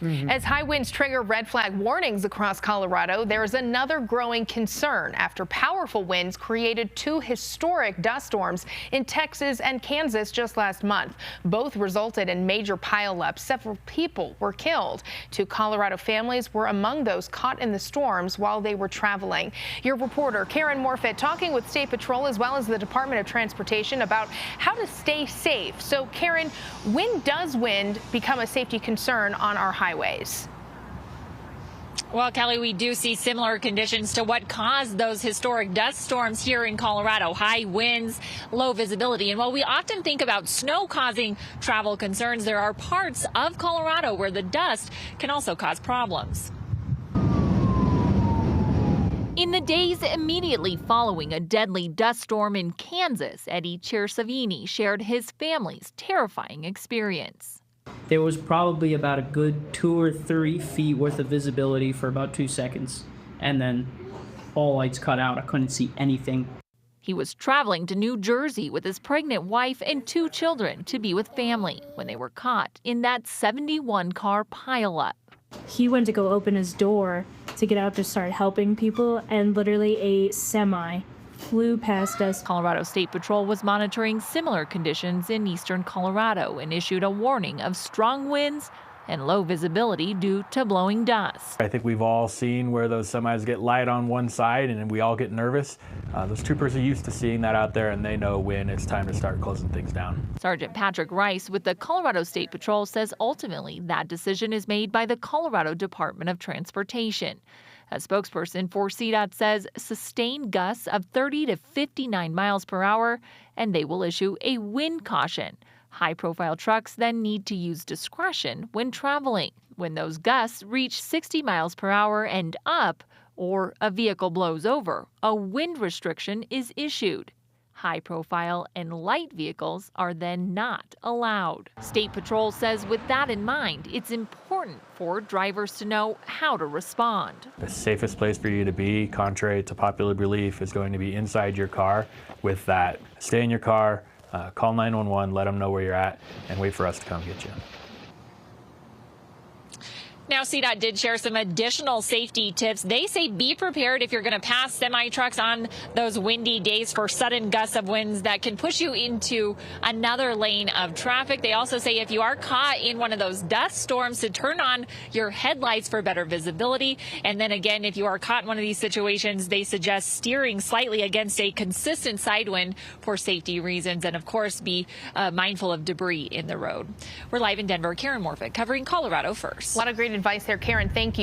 As high winds trigger red flag warnings across Colorado, there is another growing concern after powerful winds created two historic dust storms in Texas and Kansas just last month. Both resulted in major pileups. Several people were killed. Two Colorado families were among those caught in the storms while they were traveling. Your reporter Karen Morfitt talking with State Patrol as well as the Department of Transportation about how to stay safe. So Karen, when does wind become a safety concern on our highways? Well, Kelly, we do see similar conditions to what caused those historic dust storms here in Colorado. High winds, low visibility. And while we often think about snow causing travel concerns, there are parts of Colorado where the dust can also cause problems. In the days immediately following a deadly dust storm in Kansas, Eddie Chersavini shared his family's terrifying experience. There was probably about a good 2 or 3 feet worth of visibility for about 2 seconds, and then all lights cut out. I couldn't see anything. He was traveling to New Jersey with his pregnant wife and 2 children to be with family when they were caught in that 71-car pileup. He went to go open his door to get out to start helping people, and literally a semi flew past us. Colorado State Patrol was monitoring similar conditions in eastern Colorado and issued a warning of strong winds and low visibility due to blowing dust. I think we've all seen where those semis get light on one side and we all get nervous. Those troopers are used to seeing that out there, and they know when it's time to start closing things down. Sergeant Patrick Rice with the Colorado State Patrol says ultimately that decision is made by the Colorado Department of Transportation. A spokesperson for CDOT says sustained gusts of 30 to 59 miles per hour, and they will issue a wind caution. High-profile trucks then need to use discretion when traveling. When those gusts reach 60 miles per hour and up, or a vehicle blows over, a wind restriction is issued. High-profile and light vehicles are then not allowed. State Patrol says with that in mind, it's important for drivers to know how to respond. The safest place for you to be, contrary to popular belief, is going to be inside your car. With that, stay in your car, call 911, let them know where you're at, and wait for us to come get you. Now, CDOT did share some additional safety tips. They say be prepared if you're going to pass semi-trucks on those windy days for sudden gusts of winds that can push you into another lane of traffic. They also say if you are caught in one of those dust storms, to turn on your headlights for better visibility. And then again, if you are caught in one of these situations, they suggest steering slightly against a consistent side wind for safety reasons. And of course, be mindful of debris in the road. We're live in Denver. Karen Morfitt covering Colorado First. A lot of great advice there, Karen. Thank you.